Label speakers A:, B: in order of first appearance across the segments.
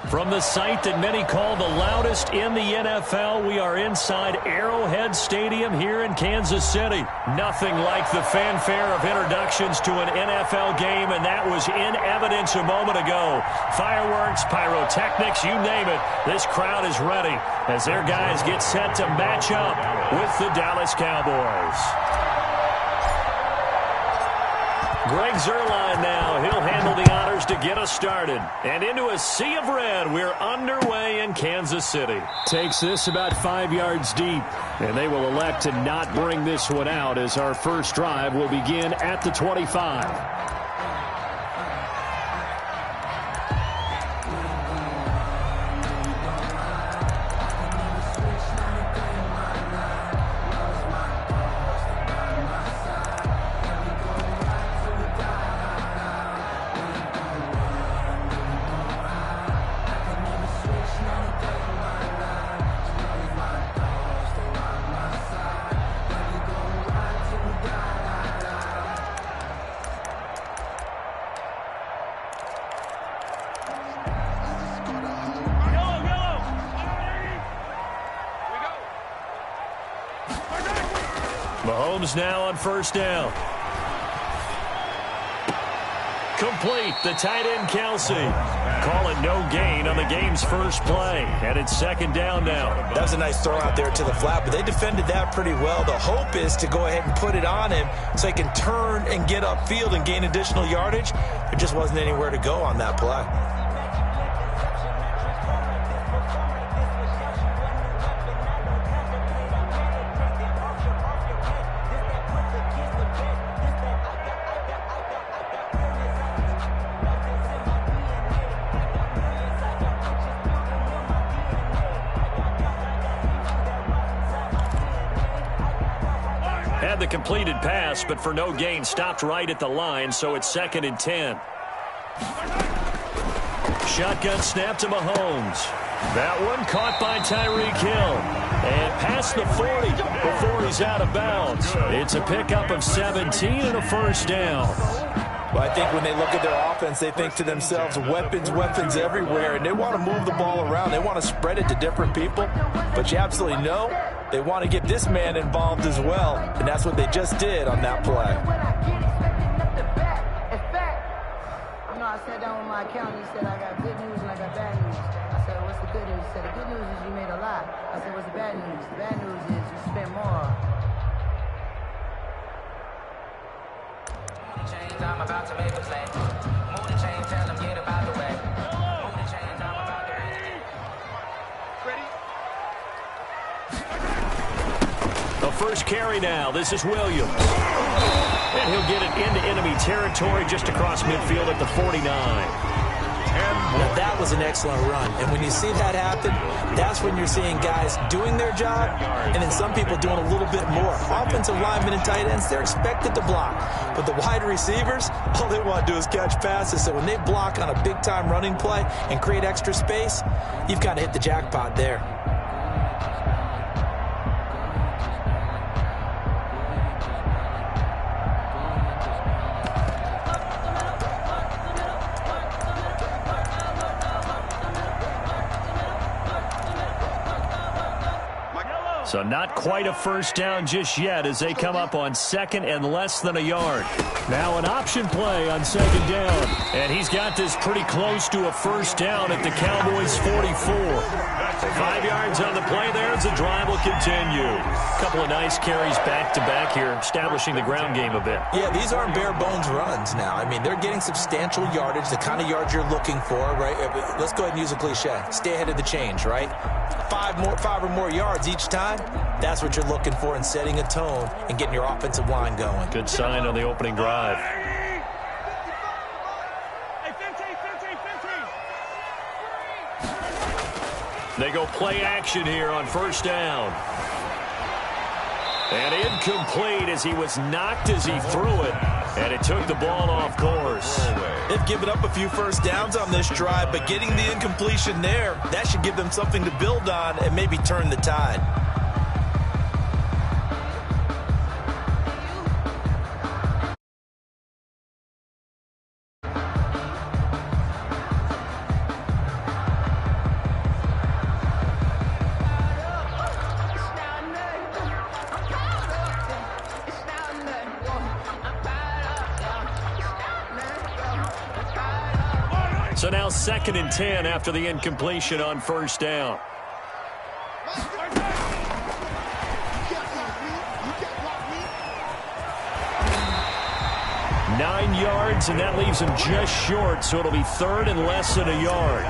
A: From the site that many call the loudest in the NFL, we are inside Arrowhead Stadium here in Kansas City. Nothing like the fanfare of introductions to an NFL game, and that was in evidence a moment ago. Fireworks, pyrotechnics, you name it. This crowd is ready as their guys get set to match up with the Dallas Cowboys. Greg Zuerlein now. He'll handle the honors to get us started. And into a sea of red, we're underway in Kansas City. Takes this about 5 yards deep. And they will elect to not bring this one out as our first drive will begin at the 25. Mahomes now on first down. Complete. The tight end, Kelsey. Call it no gain on the game's first play. And it's second down now.
B: That was a nice throw out there to the flat, but they defended that pretty well. The hope is to go ahead and put it on him so he can turn and get upfield and gain additional yardage. There just wasn't anywhere to go on that play.
A: Had the completed pass, but for no gain, stopped right at the line, so it's 2nd and 10. Shotgun snap to Mahomes. That one caught by Tyreek Hill. And past the 40 before he's out of bounds. It's a pickup of 17 and a first down.
B: Well, I think when they look at their offense, they think to themselves, weapons, weapons everywhere, and they want to move the ball around. They want to spread it to different people, but you absolutely know they want to get this man involved as well, and that's what they just did on that play.
C: You know, I sat down with my accountant. He said, I got good news and I got bad news. I said, what's the good news? He said, the good news is you made a lot. I said, what's the bad news? The bad news is you spent more.
D: I'm about to make a play. Move the chain, tell them get about the way. Move the chain, I'm about to
A: ready. A first carry now. This is Williams. And he'll get it into enemy territory just across midfield at the 49.
B: Now that was an excellent run, and when you see that happen, that's when you're seeing guys doing their job, and then some people doing a little bit more. Offensive linemen and tight ends, they're expected to block, but the wide receivers, all they want to do is catch passes. So when they block on a big-time running play and create extra space, you've kind of hit the jackpot there.
A: So not quite a first down just yet as they come up on 2nd and less than a yard. Now an option play on 2nd down. And he's got this pretty close to a first down at the Cowboys' 44. 5 yards on the play there as the drive will continue. A couple of nice carries back-to-back here, establishing the ground game a bit.
B: Yeah, these aren't bare-bones runs now. I mean, they're getting substantial yardage, the kind of yards you're looking for, right? Let's go ahead and use a cliche. Stay ahead of the change, right? 5 or more yards each time. That's what you're looking for in setting a tone and getting your offensive line going.
A: Good sign on the opening drive. They go play action here on first down. And incomplete as he was knocked as he threw it. And it took the ball off course.
B: They've given up a few first downs on this drive, but getting the incompletion there, that should give them something to build on and maybe turn the tide.
A: So now 2nd and 10 after the incompletion on first down. 9 yards, and that leaves him just short, so it'll be 3rd and less than a yard.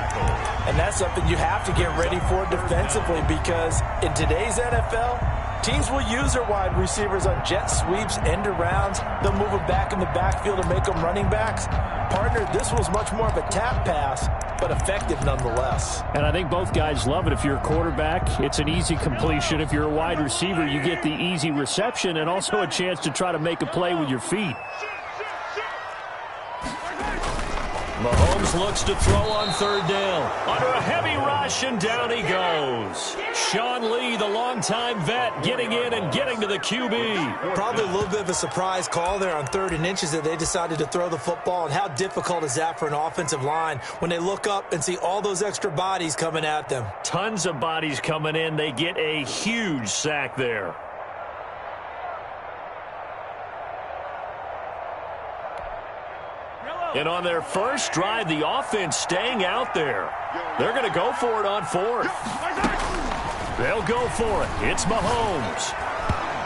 B: And that's something you have to get ready for defensively, because in today's NFL, teams will use their wide receivers on jet sweeps, end arounds. They'll move them back in the backfield and make them running backs. Partner, this was much more of a tap pass, but effective nonetheless.
A: And I think both guys love it. If you're a quarterback, it's an easy completion. If you're a wide receiver, you get the easy reception and also a chance to try to make a play with your feet. Mahomes looks to throw on 3rd down. Under a heavy rush, and down he goes. Sean Lee, the longtime vet, getting in and getting to the QB.
B: Probably a little bit of a surprise call there on 3rd and inches that they decided to throw the football. And how difficult is that for an offensive line when they look up and see all those extra bodies coming at them?
A: Tons of bodies coming in. They get a huge sack there. And on their first drive, the offense staying out there. They're going to go for it on 4th. They'll go for it. It's Mahomes.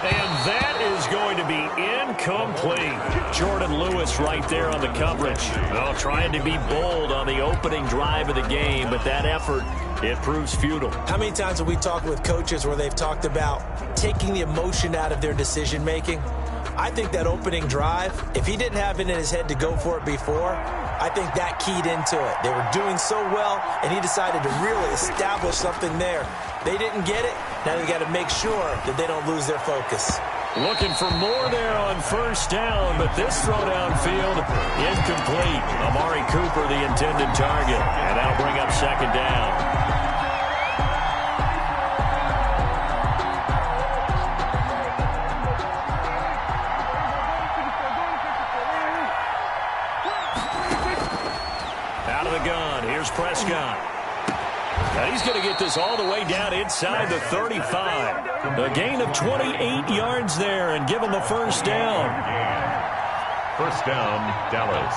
A: And that is going to be incomplete. Jordan Lewis right there on the coverage. Well, trying to be bold on the opening drive of the game, but that effort, it proves futile.
B: How many times have we talked with coaches where they've talked about taking the emotion out of their decision-making? I think that opening drive, if he didn't have it in his head to go for it before, I think that keyed into it. They were doing so well, and he decided to really establish something there. They didn't get it. Now they got to make sure that they don't lose their focus.
A: Looking for more there on first down, but this throw downfield incomplete. Amari Cooper, the intended target, and that'll bring up 2nd down. Prescott. Now he's going to get this all the way down inside the 35. A gain of 28 yards there and give him the first down.
E: First down, Dallas.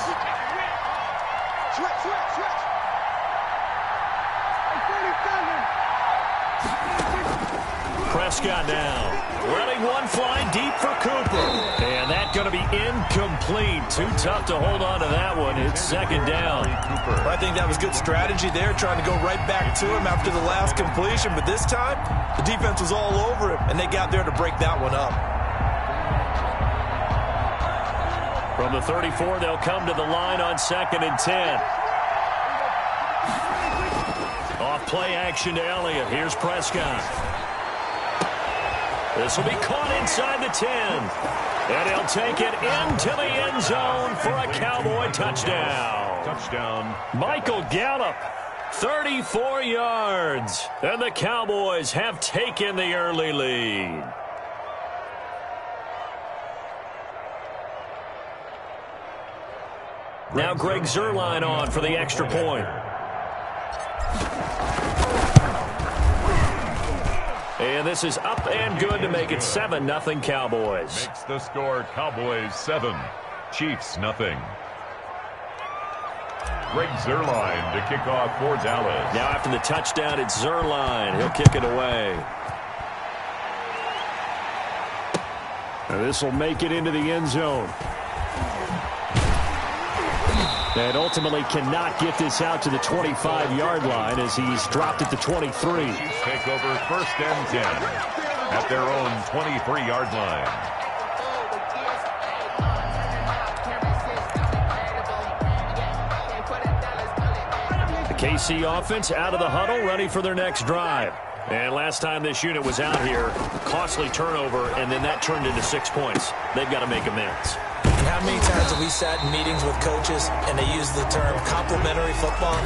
A: Prescott now. Letting one fly deep for Cooper. And that's going to be incomplete. Too tough to hold on to that one. It's 2nd down.
B: Well, I think that was good strategy there, trying to go right back to him after the last completion. But this time, the defense was all over him, and they got there to break that one up.
A: From the 34, they'll come to the line on 2nd and 10. Off play action to Elliott. Here's Prescott. This will be caught inside the 10. And he'll take it into the end zone for a Cowboy touchdown.
E: Touchdown.
A: Michael Gallup, 34 yards. And the Cowboys have taken the early lead. Now Greg Zuerlein on for the extra point. And this is up and good to make it 7-0 Cowboys.
E: Makes the score Cowboys 7, Chiefs 0. Greg Zuerlein to kick off for Dallas.
A: Now after the touchdown, it's Zuerlein. He'll kick it away. And this will make it into the end zone. And ultimately cannot get this out to the 25-yard line as he's dropped at the 23.
E: Chiefs take over 1st and 10 at their own 23-yard line.
A: The KC offense out of the huddle, ready for their next drive. And last time this unit was out here, costly turnover, and then that turned into 6 points. They've got to make amends.
B: And how many times have we sat in meetings with coaches and they use the term complementary football?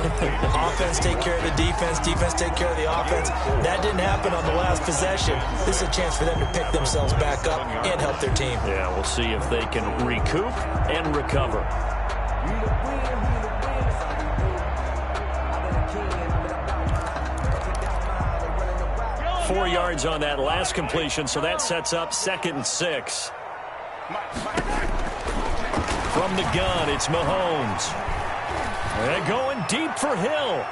B: Offense take care of the defense, defense take care of the offense. That didn't happen on the last possession. This is a chance for them to pick themselves back up and help their team.
A: Yeah, we'll see if they can recoup and recover. Four yards on that last completion, so that sets up 2nd and 6. From the gun, it's Mahomes. And going deep for Hill.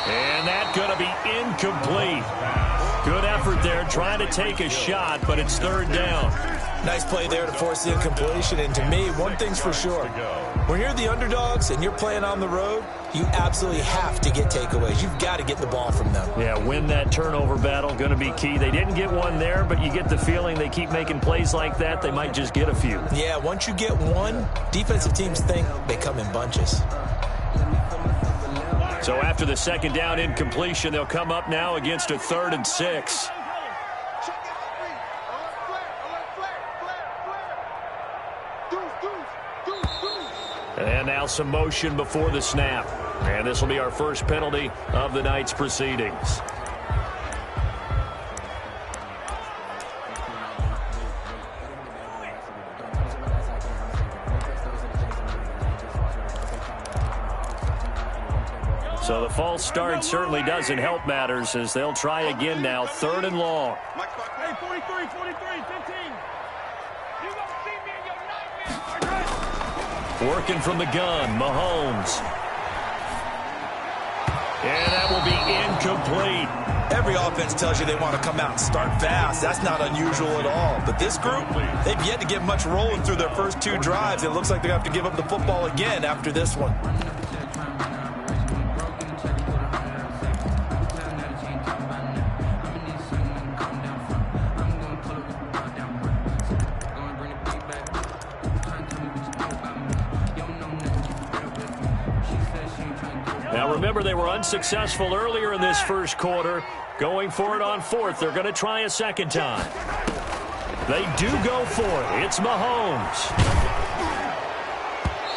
A: And that's going to be incomplete. Good effort there, trying to take a shot, but it's third down.
B: Nice play there to force the incompletion. And to me, one thing's for sure. When you're the underdogs and you're playing on the road, you absolutely have to get takeaways. You've got to get the ball from them.
A: Yeah, win that turnover battle, going to be key. They didn't get one there, but you get the feeling they keep making plays like that, they might just get a few.
B: Yeah, once you get one, defensive teams think they come in bunches.
A: So after the second down incompletion, they'll come up now against a 3rd and 6. And now some motion before the snap. And this will be our first penalty of the night's proceedings. So the false start certainly doesn't help matters as they'll try again now, 3rd and long.
F: Hey, 43, 15. You gonna see me in your nightmare.
A: Working from the gun, Mahomes. And that will be incomplete.
B: Every offense tells you they want to come out and start fast. That's not unusual at all. But this group, they've yet to get much rolling through their first 2 drives. It looks like they're going to have to give up the football again after this one.
A: Remember, they were unsuccessful earlier in this first quarter. Going for it on 4th. They're going to try a second time. They do go for it. It's Mahomes.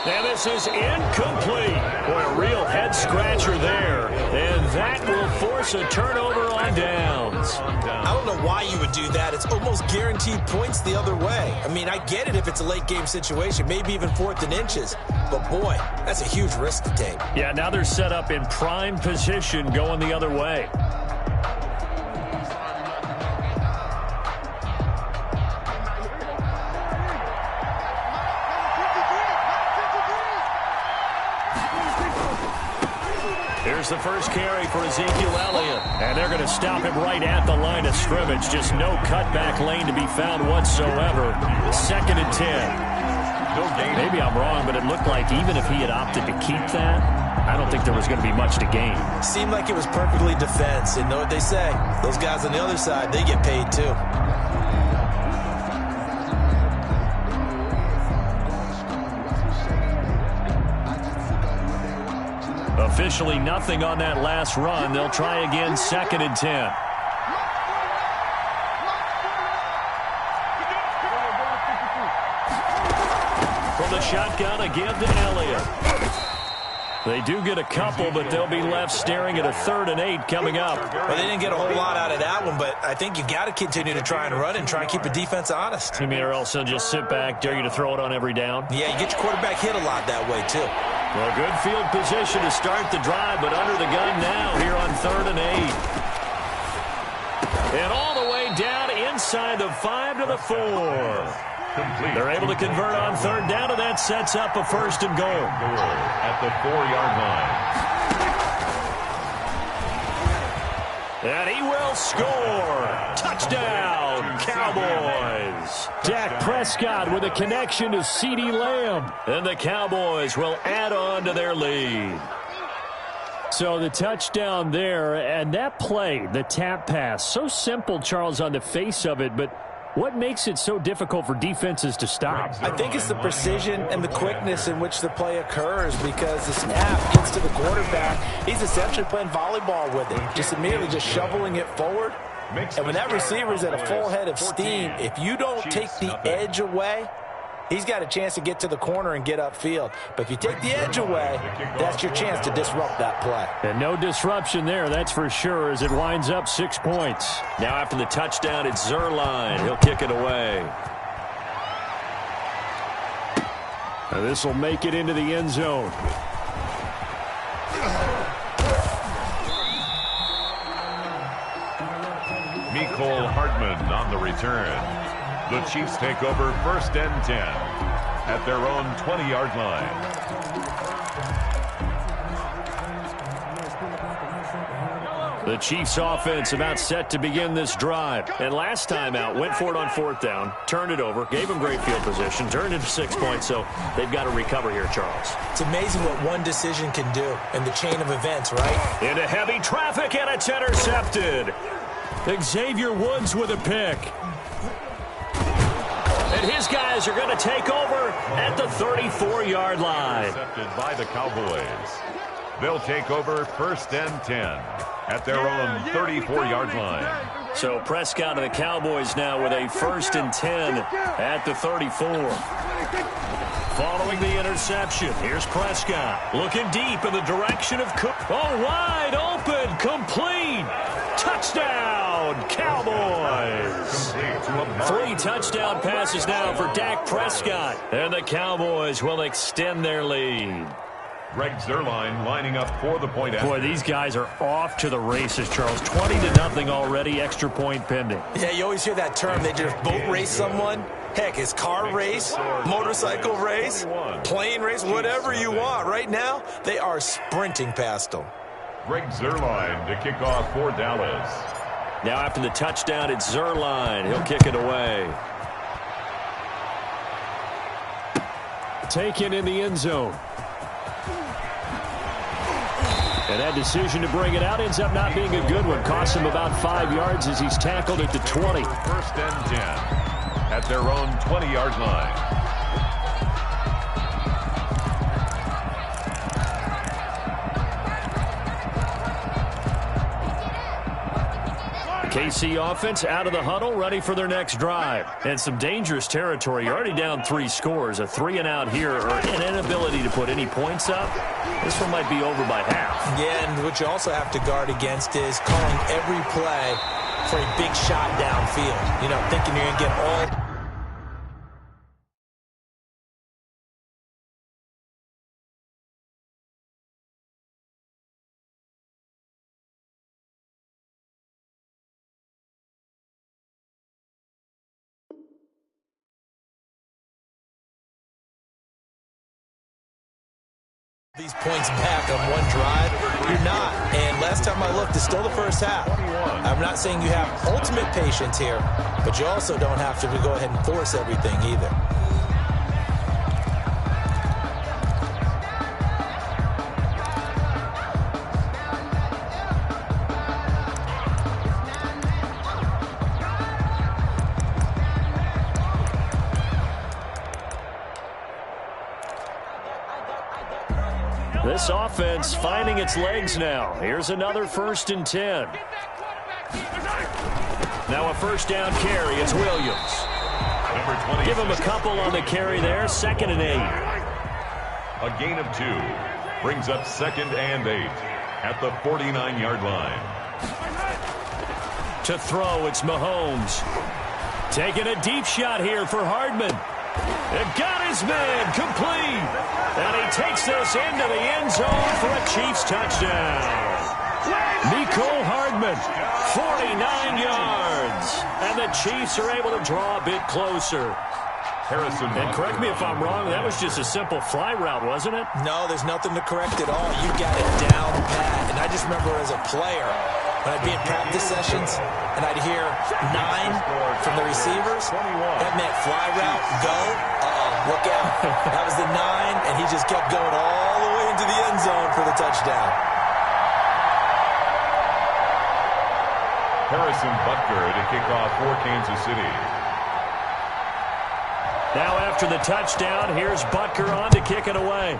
A: And this is incomplete. Boy, a real head-scratcher there. And that will force a turnover on downs.
B: I don't know why you would do that. It's almost guaranteed points the other way. I mean, I get it if it's a late-game situation, maybe even 4th and inches. But, boy, that's a huge risk to take.
A: Yeah, now they're set up in prime position going the other way. Here's the first carry for Ezekiel Elliott. And they're going to stop him right at the line of scrimmage. Just no cutback lane to be found whatsoever. 2nd and 10. Maybe I'm wrong, but it looked like even if he had opted to keep that, I don't think there was going to be much to gain.
B: Seemed like it was perfectly defense. And know what they say? Those guys on the other side, they get paid too.
A: Officially nothing on that last run. They'll try again, 2nd and 10. From the shotgun, a give to Elliott. They do get a couple, but they'll be left staring at a 3rd and 8 coming up.
B: Well, they didn't get a whole lot out of that one, but I think you got to continue to try and run and try and keep the defense honest.
A: You mean, or else they'll just sit back, dare you to throw it on every down?
B: Yeah, you get your quarterback hit a lot that way, too.
A: Well, good field position to start the drive, but under the gun now here on 3rd and 8. And all the way down inside the 5 to the 4. They're able to convert on 3rd down, and that sets up a 1st and goal.
E: At the 4-yard line.
A: And he will score. Touchdown, Cowboys. Dak Prescott with a connection to CeeDee Lamb. And the Cowboys will add on to their lead. So the touchdown there, and that play, the tap pass, so simple, Charles, on the face of it, but what makes it so difficult for defenses to stop?
B: I think it's the precision and the quickness in which the play occurs because the snap gets to the quarterback. He's essentially playing volleyball with it, just immediately just shoveling it forward. And when that receiver's at a full head of steam, if you don't take the edge away, he's got a chance to get to the corner and get upfield. But if you take the edge away, that's your chance to disrupt that play.
A: And no disruption there, that's for sure, as it winds up 6 points. Now after the touchdown, it's Zerline. He'll kick it away. This will make it into the end zone.
E: Mecole Hardman on the return. The Chiefs take over 1st and 10 at their own 20-yard line.
A: The Chiefs offense about set to begin this drive. And last time out, went for it on 4th down, turned it over, gave them great field position, turned it to 6 points, so they've got to recover here, Charles.
B: It's amazing what one decision can do in the chain of events, right?
A: Into heavy traffic, and it's intercepted. Xavier Woods with a pick. And his guys are going to take over at the 34-yard line.
E: Intercepted by the Cowboys. They'll take over 1st and 10 at their own 34-yard line.
A: So Prescott and the Cowboys now with a 1st and 10 at the 34. Following the interception, here's Prescott looking deep in the direction of Cook. Oh, wide open, complete. Touchdown, Cowboys. 3 touchdown passes now for Dak Prescott. And the Cowboys will extend their lead.
E: Greg Zuerlein lining up for the point after.
A: Boy, these guys are off to the races, Charles. 20-0 already, extra point pending.
B: Yeah, you always hear that term. They just boat race someone. Heck, it's car race, motorcycle race, plane race, whatever you want. Right now, they are sprinting past them.
E: Greg Zuerlein to kick off for Dallas.
A: Now after the touchdown, it's Zuerlein. He'll kick it away. Taken in the end zone. And that decision to bring it out ends up not being a good one. Costs him about 5 yards as he's tackled at the 20.
E: 1st and 10 at their own 20-yard line.
A: KC offense out of the huddle, ready for their next drive. And some dangerous territory. You're already down 3 scores. A 3-and-out here, or an inability to put any points up. This one might be over by half.
B: Yeah, and what you also have to guard against is calling every play for a big shot downfield. You know, thinking you're going to get all... these points back on one drive. You're not. And last time I looked, it's still the first half. I'm not saying you have ultimate patience here, but you also don't have to go ahead and force everything either.
A: This offense finding its legs now. Here's another 1st and 10. Now a 1st down carry. It's Williams. Give him a couple on the carry there. 2nd and 8.
E: A gain of 2 brings up 2nd and 8 at the 49-yard line.
A: To throw, it's Mahomes. Taking a deep shot here for Hardman. And got his man complete. And he takes this into the end zone for a Chiefs touchdown. Mecole Hardman, 49 yards. And the Chiefs are able to draw a bit closer.
E: Harrison.
A: And correct me if I'm wrong, that was just a simple fly route, wasn't it?
B: No, there's nothing to correct at all. You got it down pat. And I just remember as a player, when I'd be in practice sessions and I'd hear 9 from the receivers, that meant fly route, go, look out. That was the 9, and he just kept going all the way into the end zone for the touchdown.
E: Harrison Butker to kick off for Kansas City.
A: Now after the touchdown, here's Butker on to kick it away.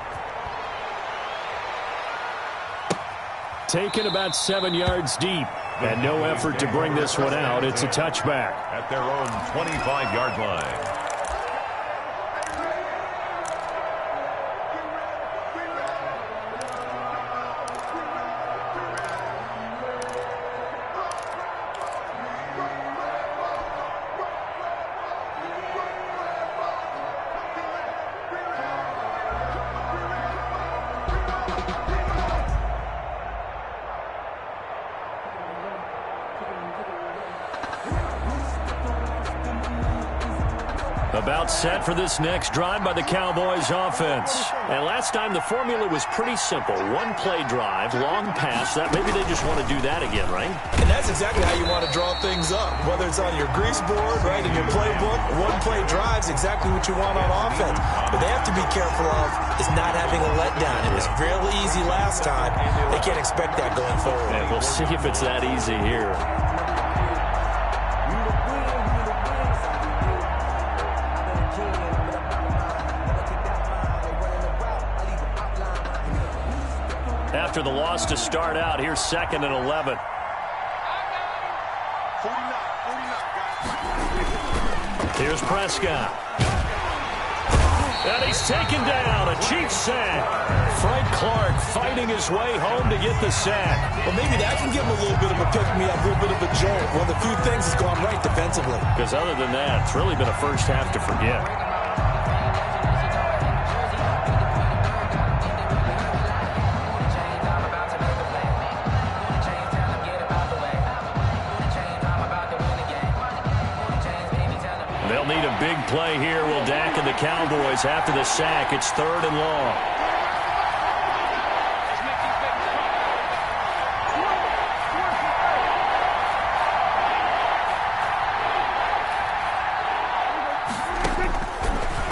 A: Taken about 7 yards deep. And no effort to bring this one out. It's a touchback.
E: At their own 25-yard line.
A: About set for this next drive by the Cowboys offense. And last time the formula was pretty simple. One-play drive, long pass. That maybe they just want to do that again, right?
B: And that's exactly how you want to draw things up. Whether it's on your grease board, right, in your playbook, one-play drive's exactly what you want on offense. But they have to be careful of is not having a letdown. It was fairly easy last time. They can't expect that going forward.
A: And we'll see if it's that easy here. After the loss to start out, here's 2nd and 11. Here's Prescott. And he's taken down. A Chiefs sack. Frank Clark fighting his way home to get the sack.
B: Well, maybe that can give him a little bit of a pick-me-up, a little bit of a jolt. One of the few things has gone right defensively.
A: Because other than that, it's really been a first half to forget. They'll need a big play here. Will Dak and the Cowboys after the sack. It's 3rd and long.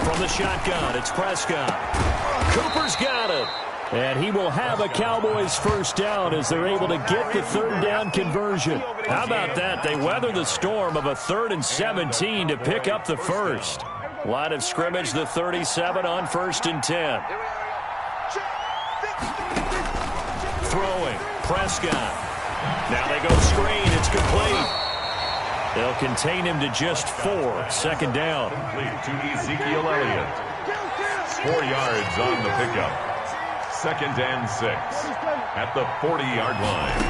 A: From the shotgun, it's Prescott. Cooper's got it. And he will have a Cowboys first down as they're able to get the 3rd down conversion. How about that? They weather the storm of a 3rd and 17 to pick up the first. Line of scrimmage, the 37 on 1st and 10. Throwing, Prescott. Now they go screen. It's complete. They'll contain him to just 4. 2nd down.
E: Complete to Ezekiel Elliott. 4 yards on the pickup. 2nd and 6 at the 40-yard line.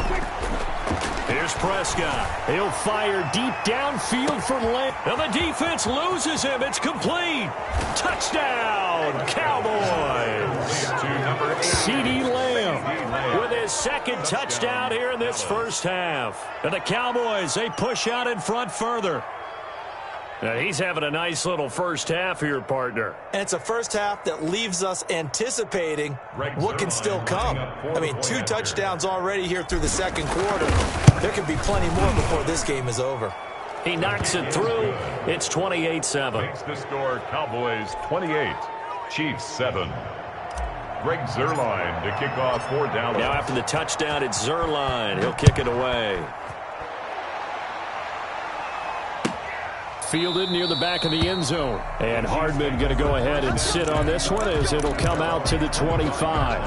A: Here's Prescott. He'll fire deep downfield for Lamb. And the defense loses him. It's complete. Touchdown, Cowboys. CeeDee Lamb with his 2nd touchdown here in this first half. And the Cowboys, they push out in front further. Now he's having a nice little first half here, partner.
B: And it's a first half that leaves us anticipating what can still come. I mean, 2 touchdowns already here through the 2nd quarter. There could be plenty more before this game is over.
A: He knocks it through. It's 28-7.
E: Makes the score Cowboys 28, Chiefs 7. Greg Zuerlein to kick off for Dallas.
A: Now after the touchdown, it's Zuerlein. He'll kick it away. Fielded near the back of the end zone. And Hardman going to go ahead and sit on this one as it'll come out to the 25.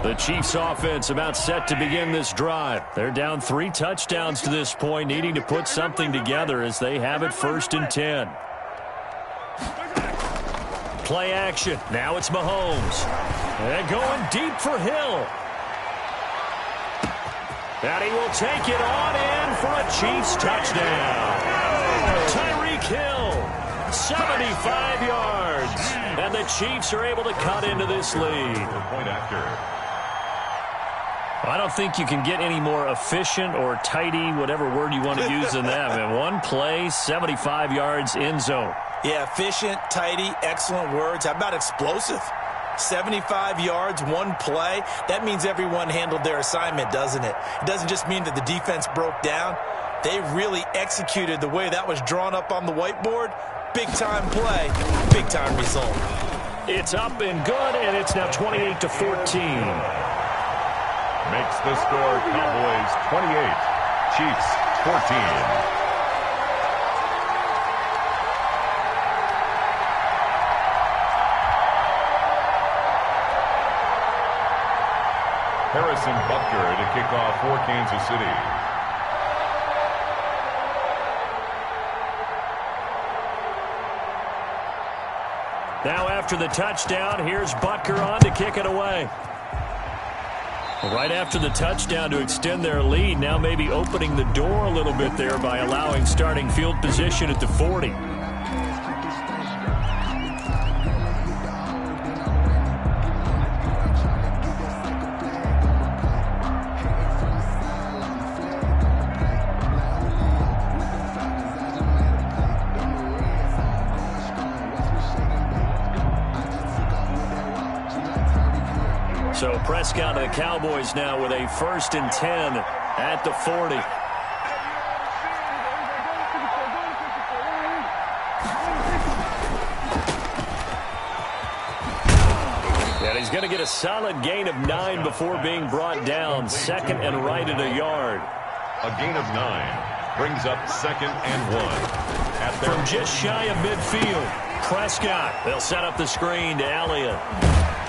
A: The Chiefs offense about set to begin this drive. They're down 3 touchdowns to this point, needing to put something together as they have it 1st and 10. Play action. Now it's Mahomes. And going deep for Hill. And he will take it on in for a Chiefs touchdown. Tyreek Hill, 75 yards. And the Chiefs are able to cut into this lead.
E: Point after.
A: I don't think you can get any more efficient or tidy, whatever word you want to use in that. Man, one play, 75 yards, end zone.
B: Yeah, efficient, tidy, excellent words. How about explosive? 75 yards, one play. That means everyone handled their assignment, doesn't it? It doesn't just mean that the defense broke down. They really executed the way that was drawn up on the whiteboard. Big-time play, big-time result.
A: It's up and good, and it's now 28-14.
E: Makes the score Cowboys 28, Chiefs 14. Harrison Butker to kick off for Kansas City.
A: Now after the touchdown, here's Butker on to kick it away. Right after the touchdown to extend their lead, now maybe opening the door a little bit there by allowing starting field position at the 40. So Prescott of the Cowboys now with a 1st and 10 at the 40. And he's going to get a solid gain of 9 before being brought down. 2nd and right at a yard.
E: A gain of 9 brings up 2nd and 1.
A: From just shy of midfield, Prescott. They'll set up the screen to Elliott.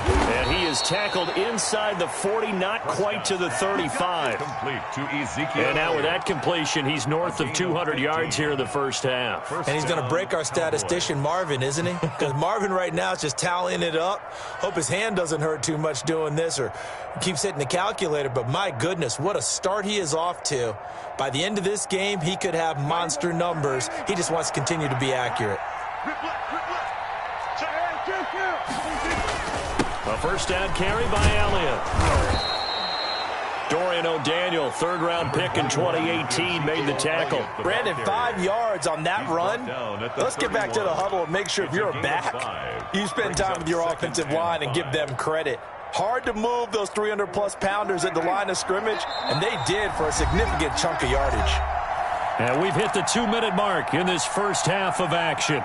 A: And he is tackled inside the 40, not quite to the 35.
E: Complete to Ezekiel.
A: And now with that completion, he's north of 200 yards here in the first half.
B: And he's going to break our statistician Marvin, isn't he? Because Marvin right now is just tallying it up. Hope his hand doesn't hurt too much doing this or keeps hitting the calculator. But my goodness, what a start he is off to. By the end of this game, he could have monster numbers. He just wants to continue to be accurate.
A: A first down carry by Elliott. Dorian O'Daniel, 3rd-round pick in 2018, made the tackle.
B: Brandon, 5 yards on that run. Let's get back to the huddle and make sure if you're a back, you spend time with your offensive line and give them credit. Hard to move those 300-plus pounders at the line of scrimmage, and they did for a significant chunk of yardage.
A: And we've hit the 2-minute mark in this first half of action.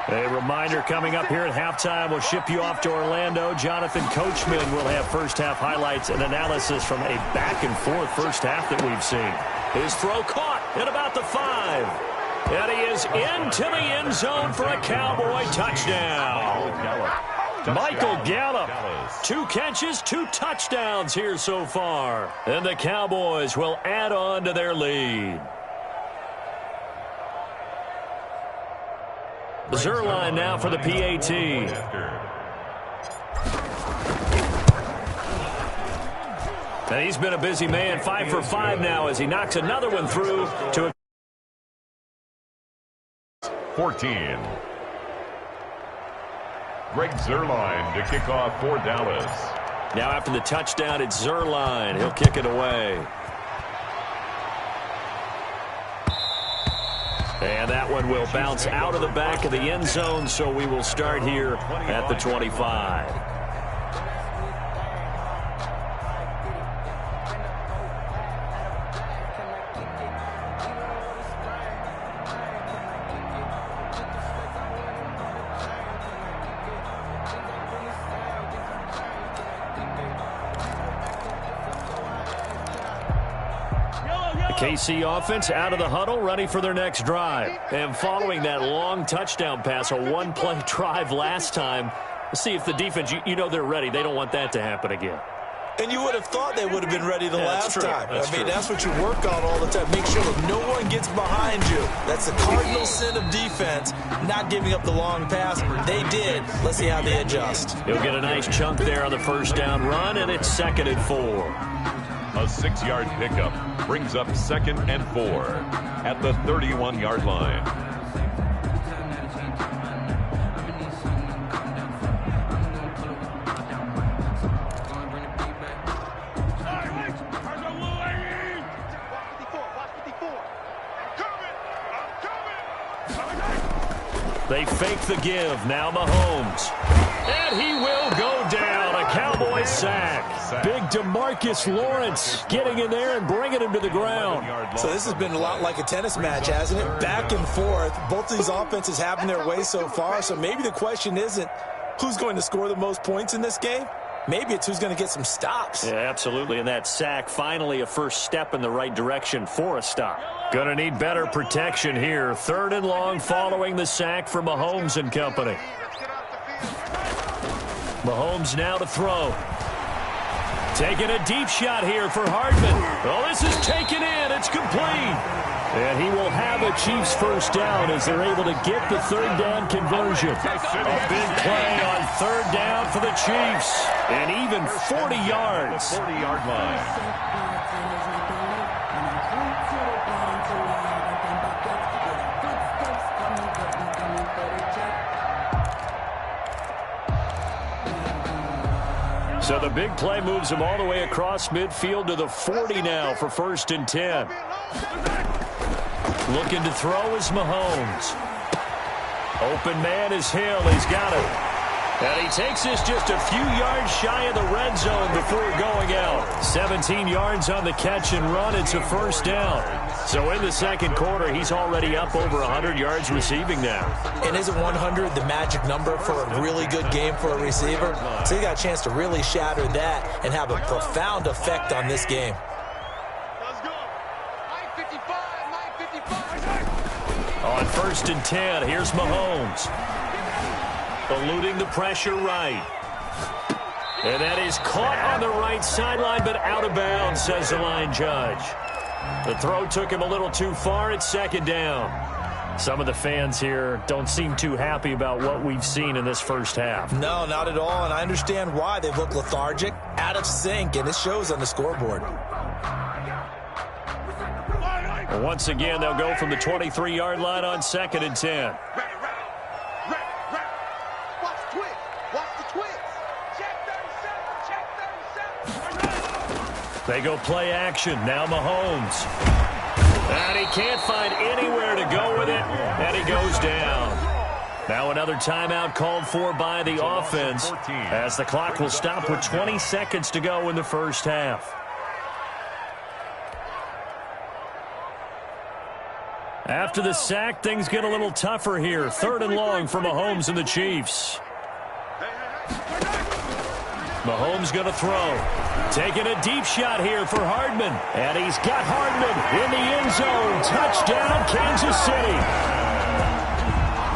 A: A reminder coming up here at halftime. We'll ship you off to Orlando. Jonathan Coachman will have first-half highlights and analysis from a back-and-forth first half that we've seen. His throw caught at about the 5. And he is into the end zone for a Cowboy touchdown. Michael Gallup, 2 catches, 2 touchdowns here so far. And the Cowboys will add on to their lead. Zerline now for the PAT. And he's been a busy man, 5 for 5 now as he knocks another one through to a
E: 14. Greg Zerline to kick off for Dallas.
A: Now after the touchdown, it's Zerline. He'll kick it away. And that one will bounce out of the back of the end zone, so we will start here at the 25. KC offense out of the huddle, ready for their next drive. And following that long touchdown pass, a 1-play drive last time, let's see if the defense, you know they're ready. They don't want that to happen again.
B: And you would have thought they would have been ready the last time.
A: That's
B: what you work on all the time. Make sure that no one gets behind you. That's the cardinal sin of defense, not giving up the long pass. They did. Let's see how they adjust.
A: He'll get a nice chunk there on the first down run, and it's 2nd and 4.
E: A 6-yard pickup brings up 2nd and 4 at the 31-yard line.
A: They fake the give. Now Mahomes. And he will go down. A Cowboy sack. Big DeMarcus Lawrence getting in there and bringing him to the ground.
B: So this has been a lot like a tennis match, hasn't it? Back and forth. Both of these offenses having their way so far. So maybe the question isn't who's going to score the most points in this game. Maybe it's who's going to get some stops.
A: Yeah, absolutely. And that sack, finally a first step in the right direction for a stop. Going to need better protection here. 3rd and long following the sack for Mahomes and company. Mahomes now to throw. Taking a deep shot here for Hardman. Oh, this is taken in. It's complete. And he will have a Chiefs first down as they're able to get the 3rd down conversion. A big play on 3rd down for the Chiefs. And even 40 yards.
E: 40-yard line.
A: So the big play moves him all the way across midfield to the 40 now for 1st and 10. Looking to throw is Mahomes. Open man is Hill. He's got it. And he takes this just a few yards shy of the red zone before going out. 17 yards on the catch and run. It's a first down. So in the second quarter, he's already up over 100 yards receiving now.
B: And isn't 100 the magic number for a really good game for a receiver? So he got a chance to really shatter that and have a profound effect on this game.
F: Let's go. 955.
A: On 1st and 10, here's Mahomes. Eluding the pressure right. And that is caught on the right sideline, but out of bounds, says the line judge. The throw took him a little too far. It's second down. Some of the fans here don't seem too happy about what we've seen in this first half.
B: No, not at all, and I understand why. They've looked lethargic, out of sync, and it shows on the scoreboard.
A: Once again, they'll go from the 23-yard line on 2nd and 10. They go play action. Now Mahomes. And he can't find anywhere to go with it. And he goes down. Now another timeout called for by the offense, as the clock will stop with 20 seconds to go in the first half. After the sack, things get a little tougher here. 3rd and long for Mahomes and the Chiefs. Mahomes going to throw. Taking a deep shot here for Hardman. And he's got Hardman in the end zone. Touchdown, Kansas City.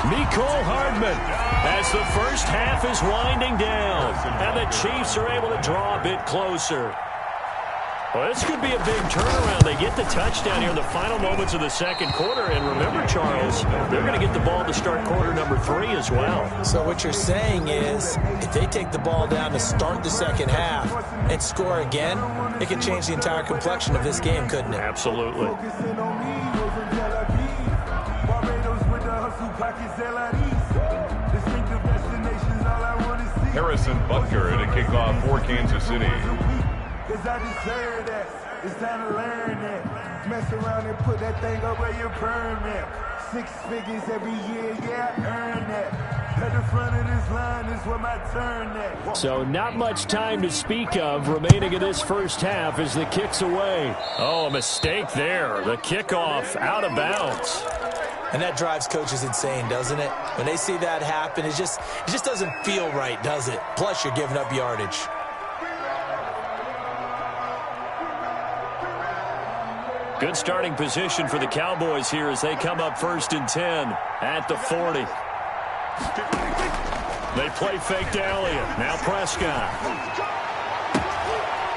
A: Mecole Hardman as the first half is winding down. And the Chiefs are able to draw a bit closer. Well, this could be a big turnaround. They get the touchdown here in the final moments of the second quarter. And remember, Charles, they're going to get the ball to start quarter number 3 as well.
B: So what you're saying is, if they take the ball down to start the second half and score again, it could change the entire complexion of this game, couldn't it?
A: Absolutely.
E: Harrison Butker at a kickoff for Kansas City.
G: Cause I deserve that. It's time to learn that. Mess around and put that thing up where you burn that. 6 figures every year, yeah, I earn that. At the front of this line is where my turn at.
A: So not much time to speak of remaining in this first half as the kick's away. Oh, a mistake there. The kickoff out of bounds.
B: And that drives coaches insane, doesn't it? When they see that happen, it just doesn't feel right, does it? Plus, you're giving up yardage.
A: Good starting position for the Cowboys here as they come up 1st and 10 at the 40. They play fake to Elliott. Now Prescott.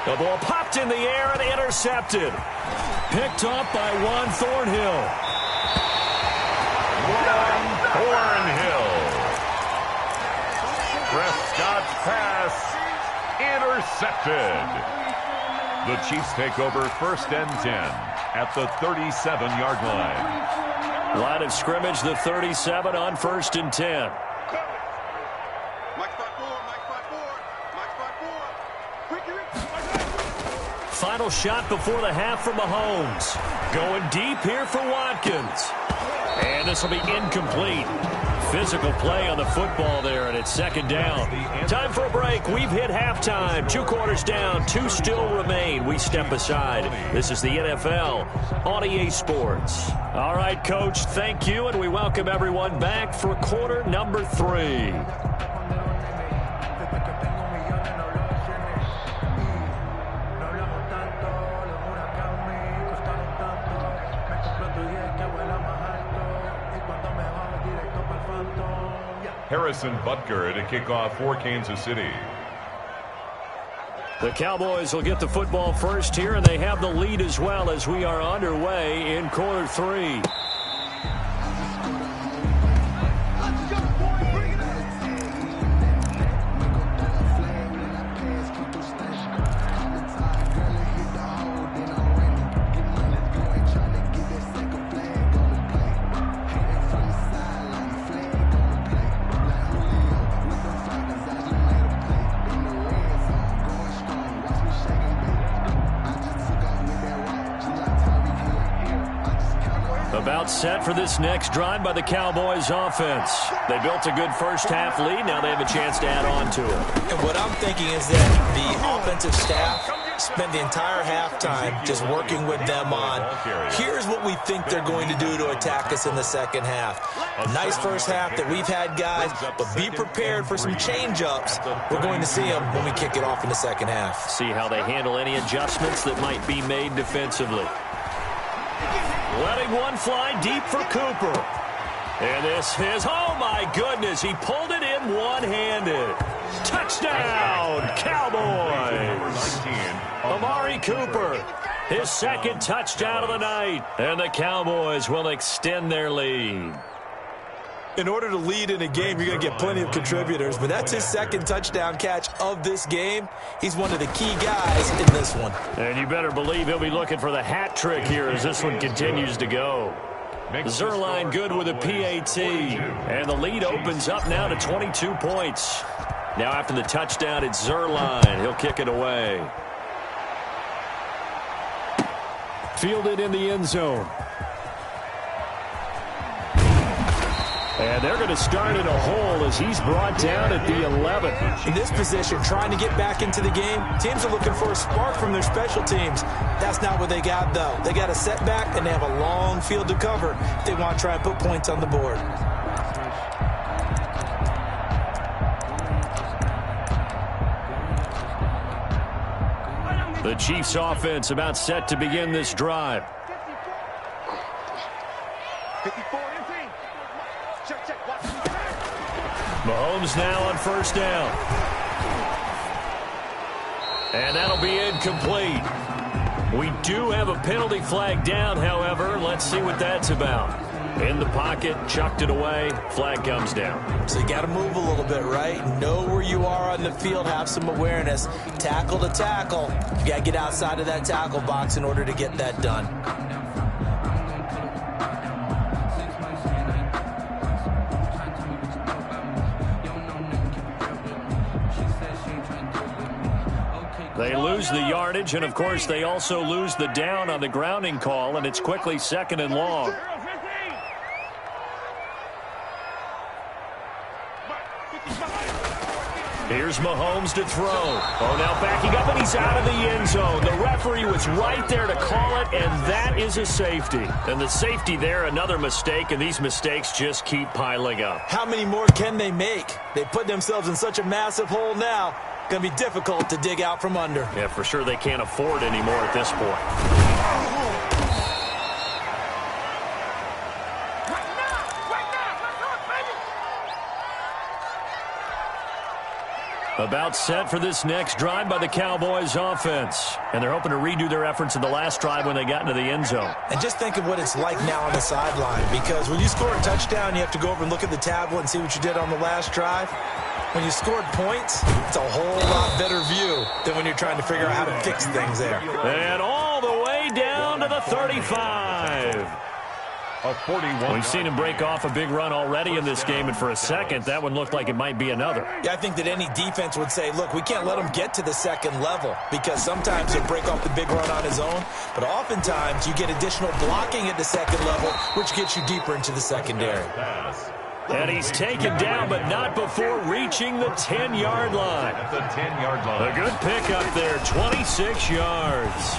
A: The ball popped in the air and intercepted. Picked up by Juan Thornhill.
E: Thornhill. Prescott's pass intercepted. The Chiefs take over 1st and 10 at the 37-yard line.
A: Line of scrimmage, the 37 on 1st and 10. Final shot before the half for Mahomes. Going deep here for Watkins. And this will be incomplete. Physical play on the football there, and it's 2nd down. Time for a break. We've hit halftime. 2 quarters down. 2 still remain. We step aside. This is the NFL on EA Sports. All right, Coach, thank you, and we welcome everyone back for quarter number 3.
E: Harrison Butker at a kickoff for Kansas City.
A: The Cowboys will get the football first here, and they have the lead as well as we are underway in quarter 3. About set for this next drive by the Cowboys offense. They built a good first-half lead. Now they have a chance to add on to it.
B: And what I'm thinking is that the offensive staff spent the entire halftime just working with them on, here's what we think they're going to do to attack us in the second half. A nice first half that we've had, guys, but be prepared for some change-ups. We're going to see them when we kick it off in the second half.
A: See how they handle any adjustments that might be made defensively. Letting one fly deep for Cooper. And this is, oh my goodness, he pulled it in one-handed. Touchdown, Cowboys. Amari Cooper, his second touchdown of the night. And the Cowboys will extend their lead.
B: In order to lead in a game, you're going to get plenty of contributors, but that's his second touchdown catch of this game. He's one of the key guys in this one.
A: And you better believe he'll be looking for the hat trick here as this one continues to go. Zerline good with a PAT. And the lead opens up now to 22 points. Now after the touchdown, it's Zerline. He'll kick it away. Fielded in the end zone. And they're going to start in a hole as he's brought down at the 11.
B: In this position, trying to get back into the game, teams are looking for a spark from their special teams. That's not what they got, though. They got a setback, and they have a long field to cover if they want to try and put points on the board.
A: The Chiefs' offense about set to begin this drive.
F: 54 empty. Check.
A: Mahomes now on first down. And that'll be incomplete. We do have a penalty flag down, however. Let's see what that's about. In the pocket, chucked it away, flag comes down.
B: So you got to move a little bit, right? Know where you are on the field, have some awareness. Tackle to tackle. You got to get outside of that tackle box in order to get that done.
A: They lose the yardage, and of course they also lose the down on the grounding call, and it's quickly second and long. Here's Mahomes to throw. Oh, now backing up, and he's out of the end zone. The referee was right there to call it, and that is a safety. And the safety there, another mistake, and these mistakes just keep piling up.
B: How many more can they make? They put themselves in such a massive hole now. Going to be difficult to dig out from under.
A: Yeah, for sure they can't afford anymore at this point. About set for this next drive by the Cowboys offense. And they're hoping to redo their efforts in the last drive when they got into the end zone.
B: And just think of what it's like now on the sideline, because when you score a touchdown, you have to go over and look at the tablet and see what you did on the last drive. When you scored points, it's a whole lot better view than when you're trying to figure out how to fix things there.
A: And all the way down to the 35.
E: A 41.
A: We've seen him break off a big run already in this game, and for a second, that one looked like it might be another.
B: Yeah, I think that any defense would say, look, we can't let him get to the second level, because sometimes he'll break off the big run on his own, but oftentimes you get additional blocking at the second level, which gets you deeper into the secondary.
A: And he's taken down, but not before reaching the 10-yard line.
E: At the 10-yard line.
A: A good pickup there, 26 yards.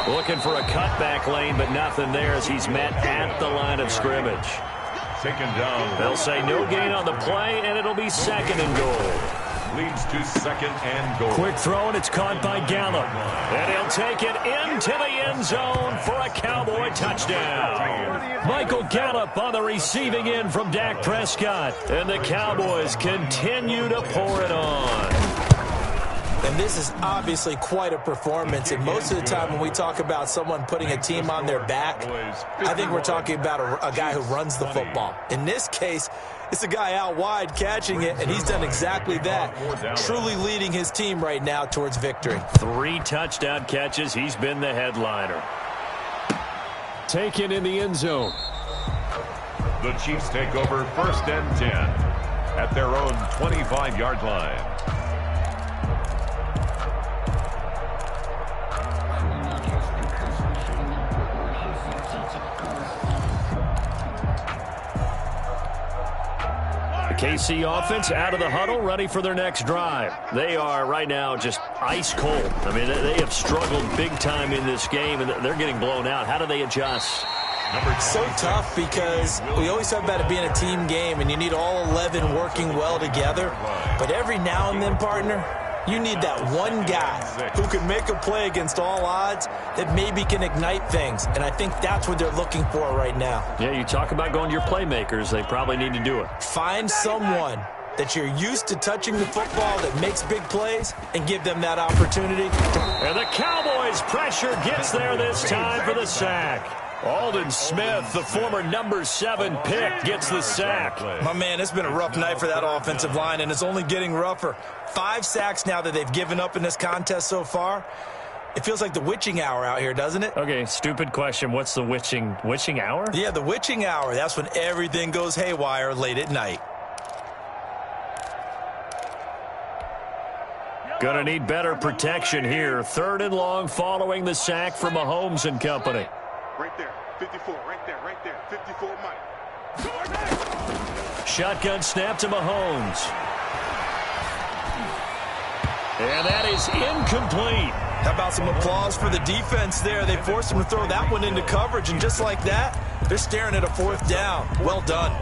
A: Looking for a cutback lane, but nothing there as he's met at the line of scrimmage.
E: Taken down.
A: They'll say no gain on the play, and it'll be second and goal.
E: Leads to second and goal.
A: Quick throw, and it's caught by Gallup. And he'll take it into the end zone for a Cowboy touchdown. Michael Gallup on the receiving end from Dak Prescott. And the Cowboys continue to pour it on.
B: And this is obviously quite a performance. And most of the time when we talk about someone putting a team on their back, I think we're talking about a guy who runs the football. In this case, it's a guy out wide catching it, and he's done exactly that, truly leading his team right now towards victory.
A: 3 touchdown catches. He's been the headliner. Taken in the end zone.
E: The Chiefs take over first and 10 at their own 25-yard line.
A: KC offense out of the huddle, ready for their next drive. They are right now just ice cold. I mean, they have struggled big time in this game, and they're getting blown out. How do they adjust?
B: So tough because we always talk about it being a team game, and you need all 11 working well together. But every now and then, partner, you need that one guy who can make a play against all odds that maybe can ignite things. And I think that's what they're looking for right now.
A: Yeah, you talk about going to your playmakers. They probably need to do it.
B: Find someone that you're used to touching the football that makes big plays and give them that opportunity.
A: And the Cowboys' pressure gets there this time for the sack. Aldon Smith, the former number 7 pick, gets the sack.
B: My man, it's been a rough night for that offensive line, and it's only getting rougher. 5 sacks now that they've given up in this contest so far. It feels like the witching hour out here, doesn't it?
A: Okay, stupid question. What's the witching hour?
B: Yeah, the witching hour. That's when everything goes haywire late at night.
A: Gonna need better protection here. 3rd and long following the sack from Mahomes and company.
F: Right there, 54, right there, 54 Mike.
A: Shotgun snap to Mahomes. And that is incomplete.
B: How about some applause for the defense there? They forced him to throw that one into coverage, and just like that, they're staring at a 4th down. Well done.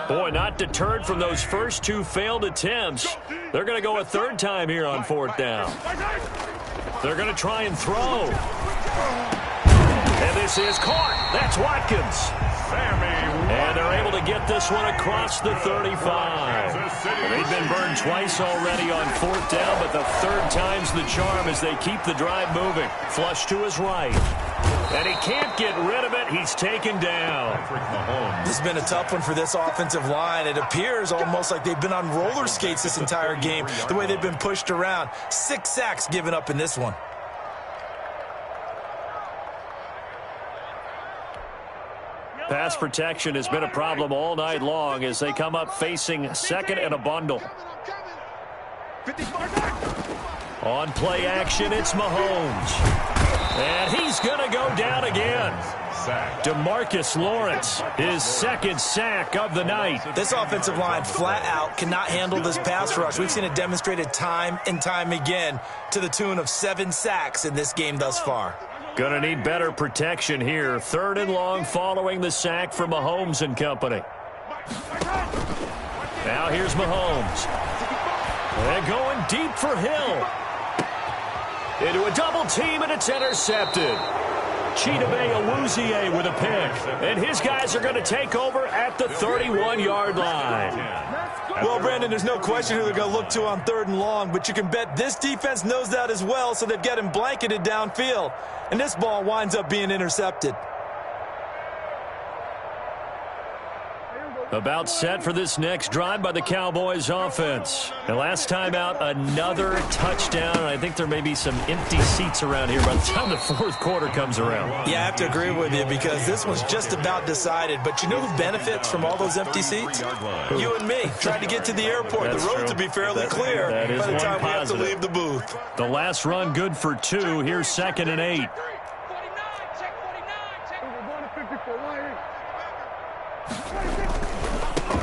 A: Boy, not deterred from those first 2 failed attempts. They're going to go a 3rd time here on 4th down. They're going to try and throw. And this is caught. That's Watkins. And they're able to get this one across the 35. They've been burned twice already on 4th down, but the 3rd time's the charm as they keep the drive moving. Flush to his right. And he can't get rid of it. He's taken down.
B: This has been a tough one for this offensive line. It appears almost like they've been on roller skates this entire game, the way they've been pushed around. 6 sacks given up in this one.
A: Pass protection has been a problem all night long as they come up facing 2nd and a bundle. On play action, it's Mahomes. And he's going to go down again. DeMarcus Lawrence, his 2nd sack of the night.
B: This offensive line flat out cannot handle this pass rush. We've seen it demonstrated time and time again to the tune of 7 sacks in this game thus far.
A: Going to need better protection here. 3rd and long following the sack from Mahomes and company. Now here's Mahomes. And going deep for Hill. Into a double team, and it's intercepted. Chidobe Awuzie with a pick. And his guys are going to take over at the 31-yard line.
B: Well, Brandon, there's no question who they're going to look to on 3rd and long, but you can bet this defense knows that as well, so they've got him blanketed downfield. And this ball winds up being intercepted.
A: About set for this next drive by the Cowboys offense. And last time out, another touchdown. And I think there may be some empty seats around here by the time the 4th quarter comes around.
B: Yeah, I have to agree with you because this one's just about decided. But you know who benefits from all those empty seats? You and me. Tried to get to the airport. The roads will be fairly clear by the time we have to leave the booth.
A: The last run good for 2. Here's 2nd and 8.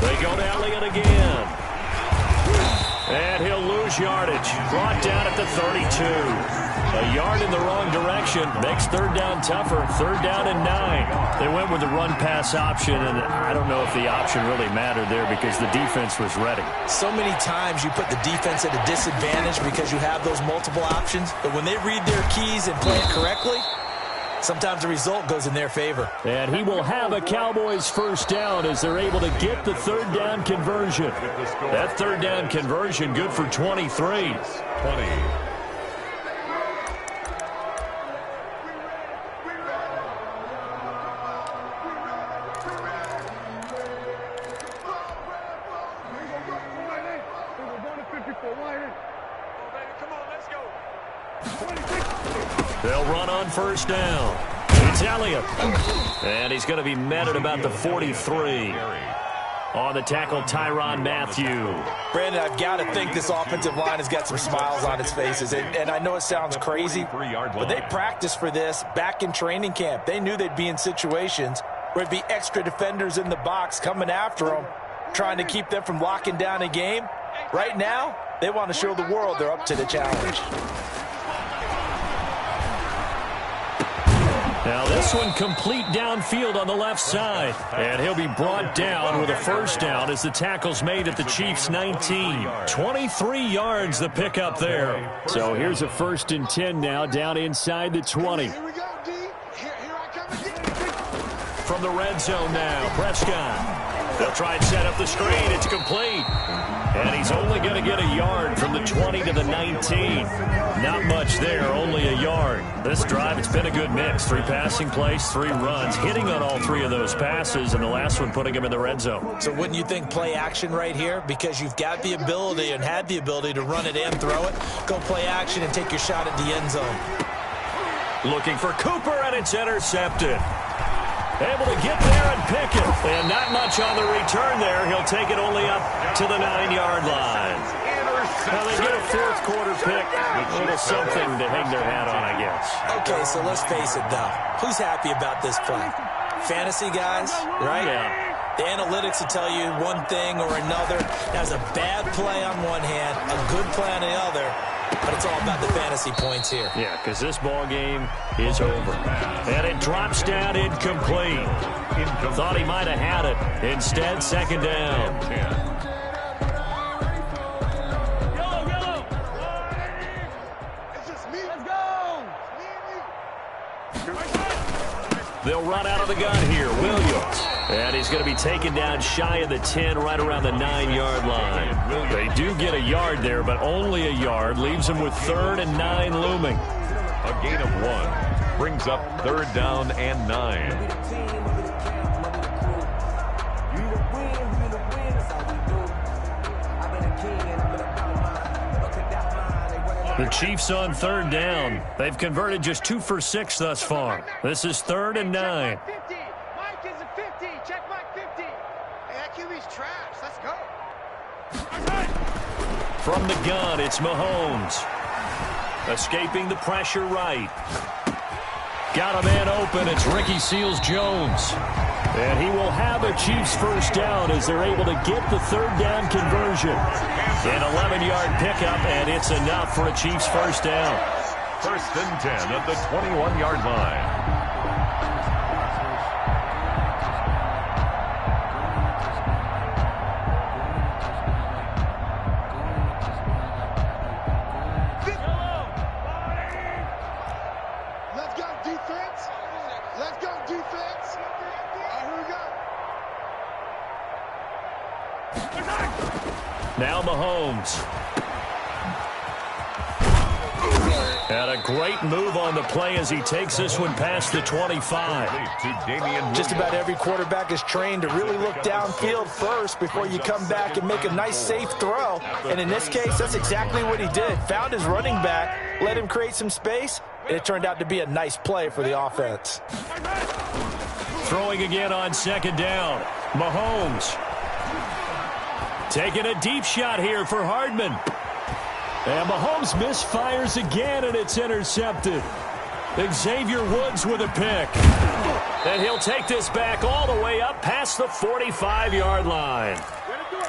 A: They go to Elliott again. And he'll lose yardage. Brought down at the 32. A yard in the wrong direction. Makes 3rd down tougher. 3rd down and 9. They went with the run-pass option, and I don't know if the option really mattered there because the defense was ready.
B: So many times you put the defense at a disadvantage because you have those multiple options. But when they read their keys and play it correctly, sometimes the result goes in their favor.
A: And he will have a Cowboys 1st down as they're able to get the 3rd down conversion. That 3rd down conversion good for 23.
E: 20.
A: They'll run on 1st down. It's Elliott. And he's going to be met at about the 43. On the tackle, Tyrann Mathieu.
B: Brandon, I've got to think this offensive line has got some smiles on its faces. And I know it sounds crazy, but they practiced for this back in training camp. They knew they'd be in situations where it'd be extra defenders in the box coming after them, trying to keep them from locking down a game. Right now, they want to show the world they're up to the challenge.
A: Now this one complete downfield on the left side. And he'll be brought down with a first down as the tackle's made at the Chiefs' 19. 23 yards the pickup there. So here's a 1st and 10 now down inside the 20.
F: Here we go, D. Here I come again.
A: From the red zone now, Prescott. They'll try and set up the screen. It's complete. And he's only going to get a yard from the 20 to the 19. Not much there, only a yard. This drive, it's been a good mix. 3 passing plays, 3 runs, hitting on all 3 of those passes, and the last one putting him in the red zone.
B: So wouldn't you think play action right here? Because you've got the ability and had the ability to run it and throw it. Go play action and take your shot at the end zone.
A: Looking for Cooper, and it's intercepted. Able to get there and pick it. And not much on the return there. He'll take it only up to the 9-yard line. Now they get a 4th quarter pick. A little something to hang their hat on, I guess.
B: Okay, so let's face it, though. Who's happy about this play? Fantasy guys, right?
A: Yeah.
B: The analytics will tell you one thing or another. That's a bad play on one hand, a good play on the other. But it's all about the fantasy points here.
A: Yeah, because this ball game is over. And it drops down incomplete. Thought he might have had it. Instead, 2nd down.
F: Yellow. It's just me. Let's go.
A: They'll run out of the gun here. Williams. And he's going to be taken down shy of the 10, right around the 9-yard line. They do get a yard there, but only a yard. Leaves them with 3rd and 9 looming.
E: A gain of 1 brings up 3rd down and 9.
A: The Chiefs on 3rd down. They've converted just 2 for 6 thus far. This is 3rd and 9.
F: Mike is a 50. Check Mike 50. Hey, that QB's trash. Let's go.
A: From the gun, it's Mahomes. Escaping the pressure right. Got a man open. It's Ricky Seals-Jones. And he will have a Chiefs 1st down as they're able to get the 3rd down conversion. An 11-yard pickup, and it's enough for a Chiefs 1st down.
E: 1st and 10 at the 21-yard line.
F: Let's go, defense. Let's go, defense. Here we go.
A: Now Mahomes. And a great move on the play as he takes this one past the 25.
B: Just about every quarterback is trained to really look downfield first before you come back and make a nice, safe throw. And in this case, that's exactly what he did. Found his running back, let him create some space, and it turned out to be a nice play for the offense.
A: Throwing again on 2nd down. Mahomes. Taking a deep shot here for Hardman. And Mahomes misfires again, and it's intercepted. Xavier Woods with a pick. And he'll take this back all the way up past the 45-yard line.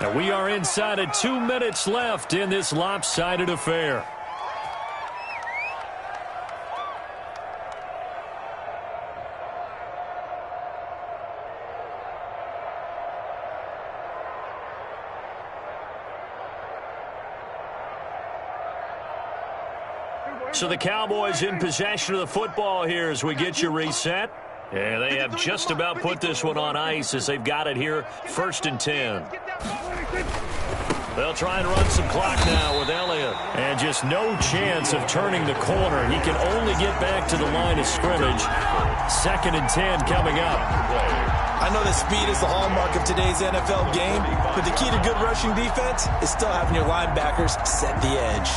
A: And we are inside of 2 minutes left in this lopsided affair. So the Cowboys in possession of the football here as we get you reset. And they have just about put this one on ice as they've got it here, 1st and 10. They'll try and run some clock now with Elliott. And just no chance of turning the corner. He can only get back to the line of scrimmage. 2nd and 10 coming up.
B: I know that speed is the hallmark of today's NFL game, but the key to good rushing defense is still having your linebackers set the edge.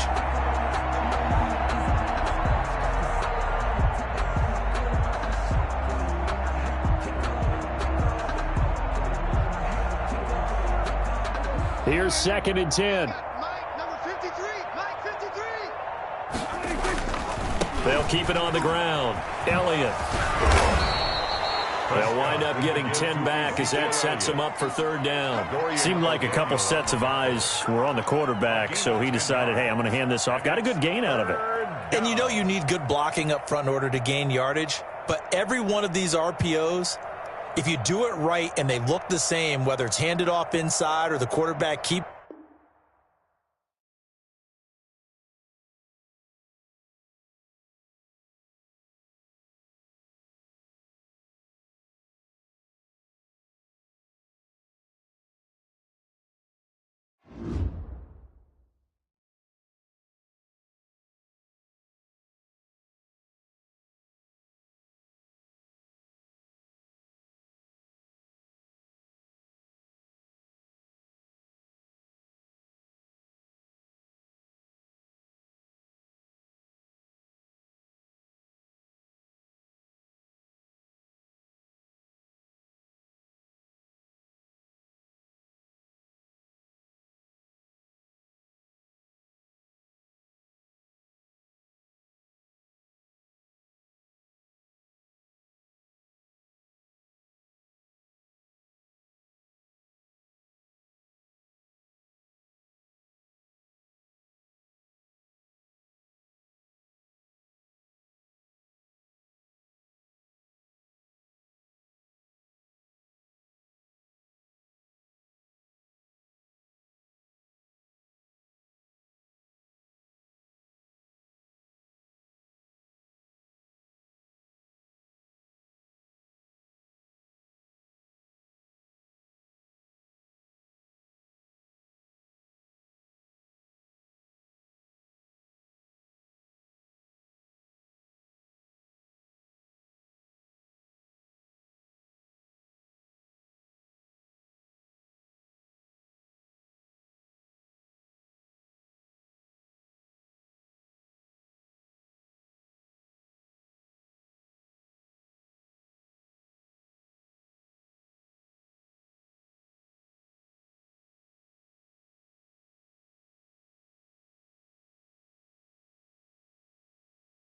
A: Here's 2nd and 10.
F: Mike, number 53. Mike, 53.
A: They'll keep it on the ground. Elliott. They'll wind up getting 10 back as that sets them up for 3rd down. Seemed like a couple sets of eyes were on the quarterback, so he decided, hey, I'm going to hand this off. Got a good gain out of it.
B: And you know you need good blocking up front in order to gain yardage, but every one of these RPOs, if you do it right and they look the same, whether it's handed off inside or the quarterback keep